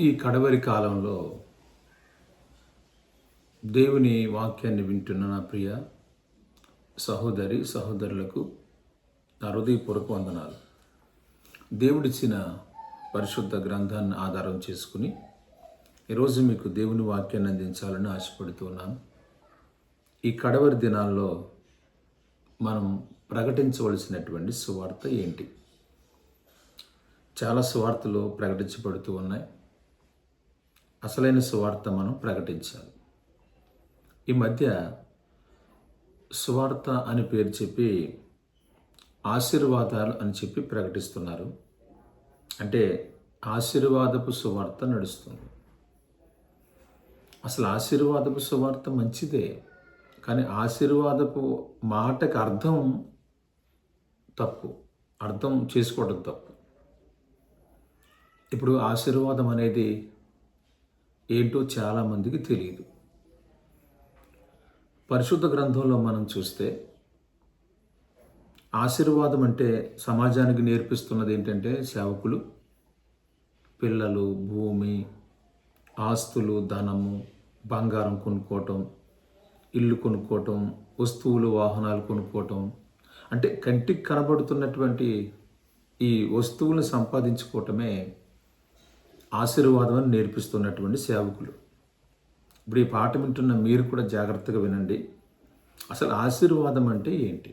ఈ కడవరి కాలంలో దేవుని వాక్యాన్ని వింటున్న నా ప్రియ సహోదరులకు నా హృదయపూర్వక వందనాలు. దేవుడిచ్చిన పరిశుద్ధ గ్రంథాన్ని ఆధారం చేసుకుని ఈరోజు మీకు దేవుని వాక్యాన్ని అందించాలని ఆశపడుతున్నాను. ఈ కడవరి దినాల్లో మనం ప్రకటించవలసినటువంటి సువార్త ఏంటి? చాలా సువార్తలు ప్రకటించబడుతూ ఉన్నాయి. అసలైన సువార్త మనం ప్రకటించాలి. ఈ మధ్య సువార్త అని పేరు చెప్పి ఆశీర్వాదాలు అని చెప్పి ప్రకటిస్తున్నారు. అంటే ఆశీర్వాదపు సువార్త నడుస్తుంది. అసలు ఆశీర్వాదపు సువార్త మంచిదే, కానీ ఆశీర్వాదపు మాటకు అర్థం తప్పు, అర్థం చేసుకోవడం తప్పు. ఇప్పుడు ఆశీర్వాదం అనేది ఏంటో చాలామందికి తెలియదు. పరిశుద్ధ గ్రంథంలో మనం చూస్తే ఆశీర్వాదం అంటే సమాజానికి నేర్పిస్తున్నది ఏంటంటే సేవకులు, పిల్లలు, భూమి, ఆస్తులు, ధనము, బంగారం కొనుక్కోవటం, ఇల్లు కొనుక్కోవటం, వస్తువులు, వాహనాలు కొనుక్కోవటం, అంటే కంటికి కనబడుతున్నటువంటి ఈ వస్తువులను సంపాదించుకోవటమే ఆశీర్వాదం అని నేర్పిస్తున్నటువంటి సేవకులు. ఇప్పుడు ఈ పాట వింటున్న మీరు కూడా జాగ్రత్తగా వినండి. అసలు ఆశీర్వాదం అంటే ఏంటి?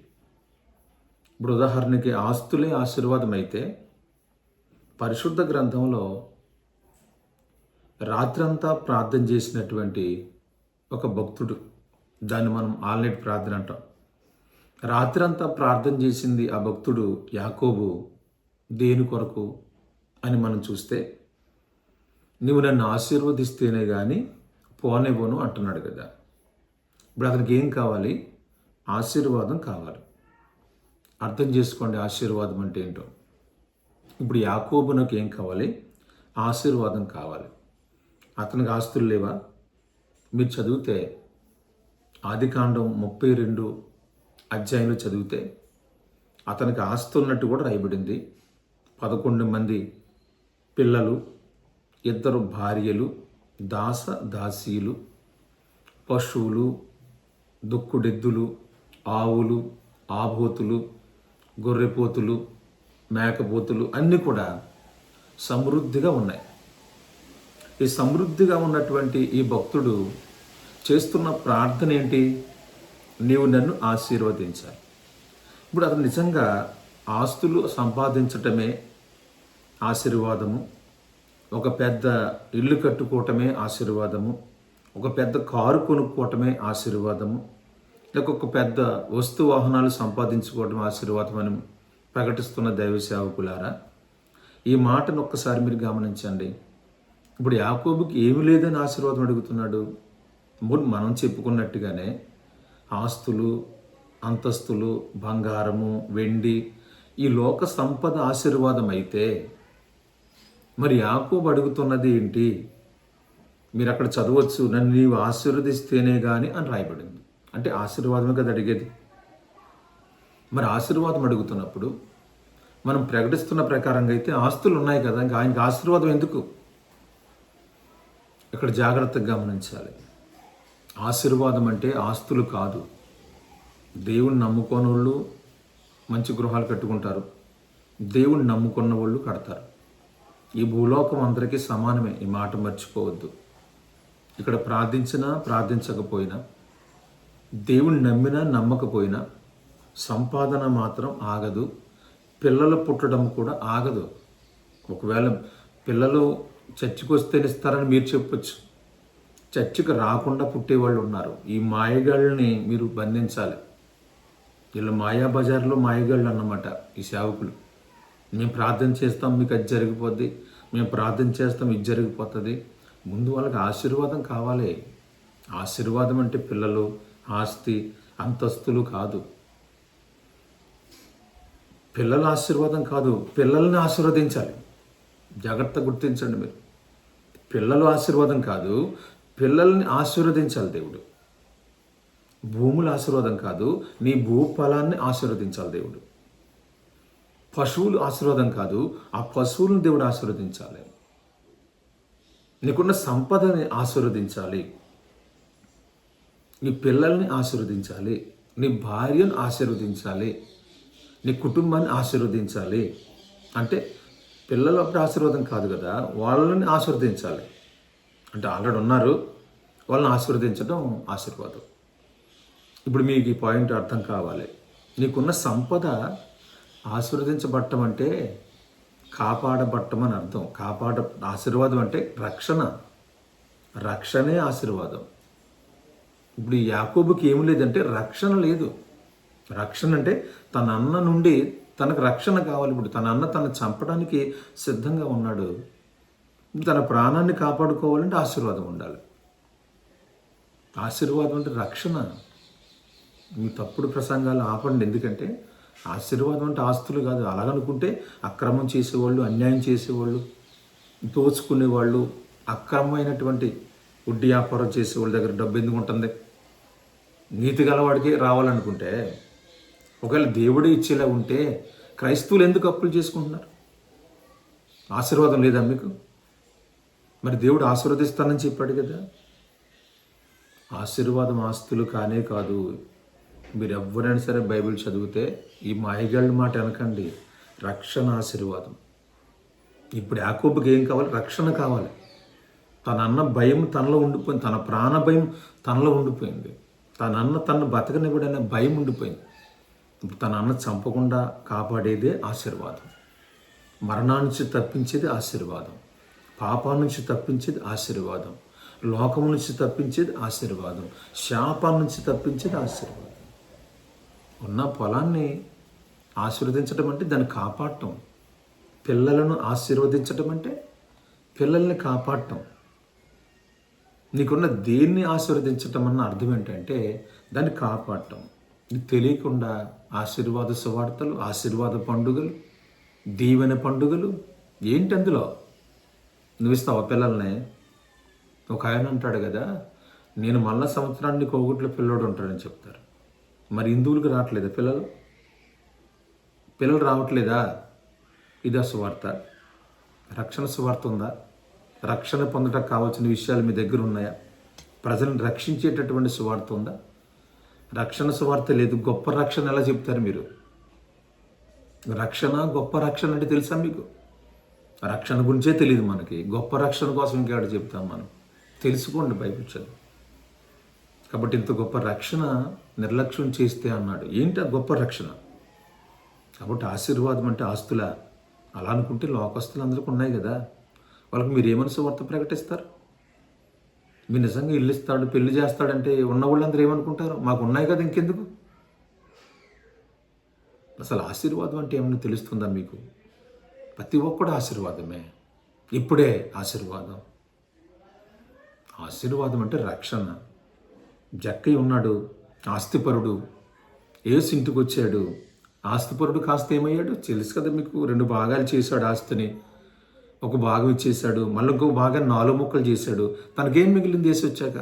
ఇప్పుడు ఉదాహరణకి ఆస్తులే ఆశీర్వాదం అయితే, పరిశుద్ధ గ్రంథంలో రాత్రంతా ప్రార్థన చేసినటువంటి ఒక భక్తుడు, దాన్ని మనం ఆల్నైట్ ప్రార్థన అంటాం. రాత్రంతా ప్రార్థన చేసింది ఆ భక్తుడు యాకోబు దేని కొరకు అని మనం చూస్తే, నువ్వు నన్ను ఆశీర్వదిస్తేనే కానీ పోనివ్వను అంటున్నాడు కదా. ఇప్పుడు అతనికి ఏం కావాలి? ఆశీర్వాదం కావాలి. అర్థం చేసుకోండి ఆశీర్వాదం అంటే ఏంటో. ఇప్పుడు యాకోబునకు ఏం కావాలి? ఆశీర్వాదం కావాలి. అతనికి ఆస్తులు లేవా? మీరు చదివితే ఆదికాండం 32 అధ్యాయంలో చదివితే అతనికి ఆస్తి ఉన్నట్టు కూడా రాయబడింది. 11 మంది పిల్లలు, 2 భార్యలు, దాసీలు, పశువులు, దుక్కుడెద్దులు, ఆవులు, ఆబోతులు, గొర్రెపోతులు, మేకపోతులు అన్నీ కూడా సమృద్ధిగా ఉన్నాయి. ఈ సమృద్ధిగా ఉన్నటువంటి ఈ భక్తుడు చేస్తున్న ప్రార్థన ఏంటి? నీవు నన్ను ఆశీర్వదించాలి. ఇప్పుడు అతను నిజంగా ఆస్తులు సంపాదించటమే ఆశీర్వాదము, ఒక పెద్ద ఇల్లు కట్టుకోవటమే ఆశీర్వాదము, ఒక పెద్ద కారు కొనుక్కోవటమే ఆశీర్వాదము, లేక ఒక పెద్ద వస్తు వాహనాలు సంపాదించుకోవటం ఆశీర్వాదం అని ప్రకటిస్తున్న దైవ సేవకులారా, ఈ మాటను ఒక్కసారి మీరు గమనించండి. ఇప్పుడు యాకోబుకి ఏమి లేదని ఆశీర్వాదం అడుగుతున్నాడు. మనం చెప్పుకున్నట్టుగానే ఆస్తులు, అంతస్తులు, బంగారము, వెండి, ఈ లోక సంపద ఆశీర్వాదం అయితే మరి యాకోబు అడుగుతున్నది ఏంటి? మీరు అక్కడ చదవచ్చు, నన్ను నీవు ఆశీర్వదిస్తేనే కానీ అని రాయబడింది. అంటే ఆశీర్వాదమే కదా అడిగేది. మరి ఆశీర్వాదం అడుగుతున్నప్పుడు మనం ప్రకటిస్తున్న ప్రకారంగా అయితే ఆస్తులు ఉన్నాయి కదా, ఇంకా ఆయనకి ఆశీర్వాదం ఎందుకు? ఇక్కడ జాగ్రత్తగా గమనించాలి. ఆశీర్వాదం అంటే ఆస్తులు కాదు. దేవుణ్ణి నమ్ముకోని వాళ్ళు మంచి గృహాలు కట్టుకుంటారు, దేవుణ్ణి నమ్ముకున్న వాళ్ళు కడతారు. ఈ భూలోకం అందరికీ సమానమే, ఈ మాట మర్చిపోవద్దు. ఇక్కడ ప్రార్థించినా ప్రార్థించకపోయినా, దేవుణ్ణి నమ్మినా నమ్మకపోయినా సంపాదన మాత్రం ఆగదు, పిల్లలు పుట్టడం కూడా ఆగదు. ఒకవేళ పిల్లలు చర్చికి వస్తేనే ఇస్తారని మీరు చెప్పొచ్చు, చర్చికి రాకుండా పుట్టేవాళ్ళు ఉన్నారు. ఈ మాయగాళ్ళని మీరు బంధించాలి. వీళ్ళు మాయాబజార్లో మాయగాళ్ళు అన్నమాట ఈ సేవకులు. మేము ప్రార్థన చేస్తాం, మీకు అది జరిగిపోద్ది, మేము ప్రార్థన చేస్తాం, ఇది జరిగిపోతుంది. ముందు వాళ్ళకి ఆశీర్వాదం కావాలి. ఆశీర్వాదం అంటే పిల్లలు, ఆస్తి, అంతస్తులు కాదు. పిల్లల ఆశీర్వాదం కాదు, పిల్లల్ని ఆశీర్వదించాలి. జాగ్రత్త గుర్తించండి మీరు. పిల్లలు ఆశీర్వాదం కాదు, పిల్లల్ని ఆశీర్వదించాలి దేవుడు. భూముల ఆశీర్వాదం కాదు, నీ భూఫలాన్ని ఆశీర్వదించాలి దేవుడు. పశువులు ఆశీర్వాదం కాదు, ఆ పశువులను దేవుడు ఆశీర్వదించాలి. నీకున్న సంపదని ఆశీర్వదించాలి, నీ పిల్లల్ని ఆశీర్వదించాలి, నీ భార్యను ఆశీర్వదించాలి, నీ కుటుంబాన్ని ఆశీర్వదించాలి. అంటే పిల్లలు అప్పుడు ఆశీర్వాదం కాదు కదా, వాళ్ళని ఆశీర్వదించాలి. అంటే ఆల్రెడీ ఉన్నారు, వాళ్ళని ఆశీర్వదించడం ఆశీర్వాదం. ఇప్పుడు మీకు ఈ పాయింట్ అర్థం కావాలి. నీకున్న సంపద ఆశీర్వదించబడటం అంటే కాపాడబడటం అని అర్థం. ఆశీర్వాదం అంటే రక్షణే ఆశీర్వాదం. ఇప్పుడు ఈ యాకోబుకి ఏమి లేదంటే రక్షణ లేదు. రక్షణ అంటే తన అన్న నుండి తనకు రక్షణ కావాలి. ఇప్పుడు తన అన్న తను చంపడానికి సిద్ధంగా ఉన్నాడు. తన ప్రాణాన్ని కాపాడుకోవాలంటే ఆశీర్వాదం ఉండాలి. ఆశీర్వాదం అంటే రక్షణ. మీ తప్పుడు ప్రసంగాలు ఆపండి. ఎందుకంటే ఆశీర్వాదం అంటే ఆస్తులు కాదు. అలాగనుకుంటే అక్రమం చేసేవాళ్ళు, అన్యాయం చేసేవాళ్ళు, దోచుకునేవాళ్ళు, అక్రమమైనటువంటి వడ్డీ వ్యాపారం చేసేవాళ్ళ దగ్గర డబ్బు ఎందుకు ఉంటుంది? నీతి గలవాడికి రావాలనుకుంటే, ఒకవేళ దేవుడే ఇచ్చేలా ఉంటే క్రైస్తవులు ఎందుకు అప్పులు చేసుకుంటున్నారు? ఆశీర్వాదం లేదా మీకు? మరి దేవుడు ఆశీర్వదిస్తానని చెప్పాడు కదా. ఆశీర్వాదం ఆస్తులు కానే కాదు. మీరు ఎవరైనా సరే బైబిల్ చదివితే ఈ మాయగాళ్ళ మాట అనకండి. రక్షణ ఆశీర్వాదం. ఇప్పుడు యాకోబుకి ఏం కావాలి? రక్షణ కావాలి. తన అన్న భయం తనలో ఉండిపోయింది, తన ప్రాణ భయం తనలో ఉండిపోయింది, తన అన్న తన బతకనివ్వడనే భయం ఉండిపోయింది. ఇప్పుడు తన అన్న చంపకుండా కాపాడేదే ఆశీర్వాదం. మరణాన్ని నుంచి తప్పించేది ఆశీర్వాదం, పాపం నుంచి తప్పించేది ఆశీర్వాదం, లోకం నుంచి తప్పించేది ఆశీర్వాదం, శాపం నుంచి తప్పించేది ఆశీర్వాదం. ఉన్న పొలాన్ని ఆశీర్వదించడం అంటే దాన్ని కాపాడటం. పిల్లలను ఆశీర్వదించడం అంటే పిల్లల్ని కాపాడటం. నీకున్న దేన్ని ఆశీర్వదించటం అన్న అర్థం ఏంటంటే దాన్ని కాపాడటం. నీకు తెలియకుండా ఆశీర్వాద సువార్తలు, ఆశీర్వాద పండుగలు, దీవెన పండుగలు ఏంటి అందులో? నువ్వు ఇస్తావా పిల్లల్ని? ఒక ఆయన అంటాడు కదా, నేను మళ్ళా సంవత్సరాన్ని కోగుట్ల పిల్లోడు ఉంటాడని చెప్తారు. మరి హిందువులకు రావట్లేదా పిల్లలు రావట్లేదా? ఇదా సువార్త? రక్షణ సువార్త ఉందా? రక్షణ పొందడానికి కావాల్సిన విషయాలు మీ దగ్గర ఉన్నాయా? ప్రజలను రక్షించేటటువంటి సువార్త ఉందా? రక్షణ సువార్త లేదు. గొప్ప రక్షణ ఎలా చెప్తారు మీరు? రక్షణ, గొప్ప రక్షణ అంటే తెలుసా మీకు? రక్షణ గురించే తెలియదు మనకి. గొప్ప రక్షణ కోసం ఇంకేడ చెప్తాం మనం? తెలుసుకోండి బైబిల్ చదువు. కాబట్టి ఇంత గొప్ప రక్షణ నిర్లక్ష్యం చేస్తే అన్నాడు. ఏంటి ఆ గొప్ప రక్షణ? కాబట్టి ఆశీర్వాదం అంటే ఆస్తులా? అలా అనుకుంటే లోకస్తులు అందరికీ ఉన్నాయి కదా, వాళ్ళకి మీరు ఏమని సువార్త ప్రకటిస్తారు? మీరు నిజంగా ఇల్లు ఇస్తాడు, పెళ్లి చేస్తాడంటే ఉన్న వాళ్ళందరూ ఏమనుకుంటారు? మాకు ఉన్నాయి కదా, ఇంకెందుకు? అసలు ఆశీర్వాదం అంటే ఏమన్నా తెలుస్తుందా మీకు? ప్రతి ఒక్కడు ఆశీర్వాదమే. ఇప్పుడే ఆశీర్వాదం. ఆశీర్వాదం అంటే రక్షణ. జక్కయ్య ఉన్నాడు, ఆస్తిపరుడు. ఏసు ఇంటికి వచ్చాడు. ఆస్తిపరుడు కాస్త ఏమయ్యాడు తెలుసు కదా మీకు. 2 భాగాలు చేశాడు ఆస్తిని. ఒక భాగం ఇచ్చేశాడు, మళ్ళీ ఇంకొక భాగాన్ని 4 ముక్కలు చేశాడు. తనకేం మిగిలింది యేసు వచ్చాక?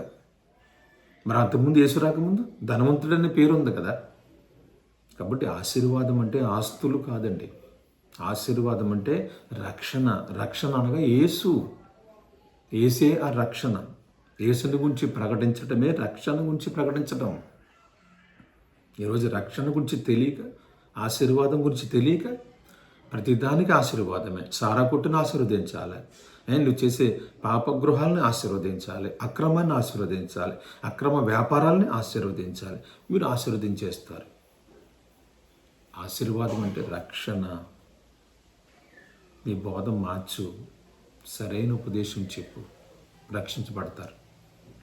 మరి అంతకుముందు యేసు రాకముందు ధనవంతుడనే పేరు ఉంది కదా. కాబట్టి ఆశీర్వాదం అంటే ఆస్తులు కాదండి. ఆశీర్వాదం అంటే రక్షణ. రక్షణ అనగా ఏసే ఆ రక్షణ. యేసుని గురించి ప్రకటించటమే రక్షణ గురించి ప్రకటించటం. ఈరోజు రక్షణ గురించి తెలియక, ఆశీర్వాదం గురించి తెలియక ప్రతిదానికి ఆశీర్వాదమే. సారా కొట్టును ఆశీర్వదించాలి, నువ్వు చేసే పాపగృహాలను ఆశీర్వదించాలి, అక్రమాన్ని ఆశీర్వదించాలి, అక్రమ వ్యాపారాలని ఆశీర్వదించాలి. మీరు ఆశీర్వదించేస్తారు. ఆశీర్వాదం అంటే రక్షణ. నీ బోధ మార్చు, సరైన ఉపదేశం చెప్పు, రక్షించబడతారు.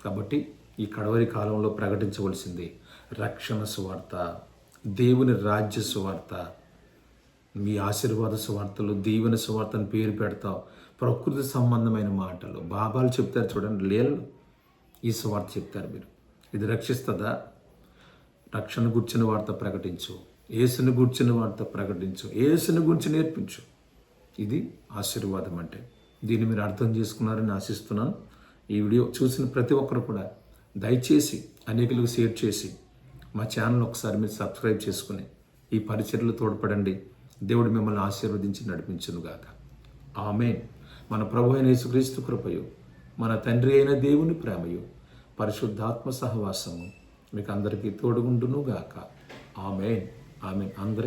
కాబట్టి ఈ కడవరి కాలంలో ప్రకటించవలసింది రక్షణ సువార్త, దేవుని రాజ్య సువార్త. మీ ఆశీర్వాద సువార్తలు, దీవెన సువార్త అని పేరు పెడతావు. ప్రకృతి సంబంధమైన మాటలు బాబాలు చెప్తారు చూడండి, లేళ్ళు ఈ సువార్త చెప్తారు. మీరు ఇది రక్షిస్తుందా? రక్షణ గుర్చిన వార్త ప్రకటించు, యేసుని గుర్చిన వార్త ప్రకటించు, యేసుని గురించి నేర్పించు. ఇది ఆశీర్వాదం అంటే. దీన్ని మీరు అర్థం చేసుకున్నారని ఆశిస్తున్నాను. ఈ వీడియో చూసిన ప్రతి ఒక్కరు కూడా దయచేసి అనేకులకు షేర్ చేసి మా ఛానల్ ఒకసారి మీరు సబ్స్క్రైబ్ చేసుకుని ఈ పరిచర్యలు తోడ్పడండి. దేవుడు మిమ్మల్ని ఆశీర్వదించి నడిపించునుగాక. ఆమేన్. మన ప్రభు అయిన యేసుక్రీస్తు కృపయు, మన తండ్రి అయిన దేవుని ప్రేమయు పరిశుద్ధాత్మ సహవాసము మీకు అందరికీ తోడుగుండును గాక. ఆమేన్. ఆమేన్. అందరికీ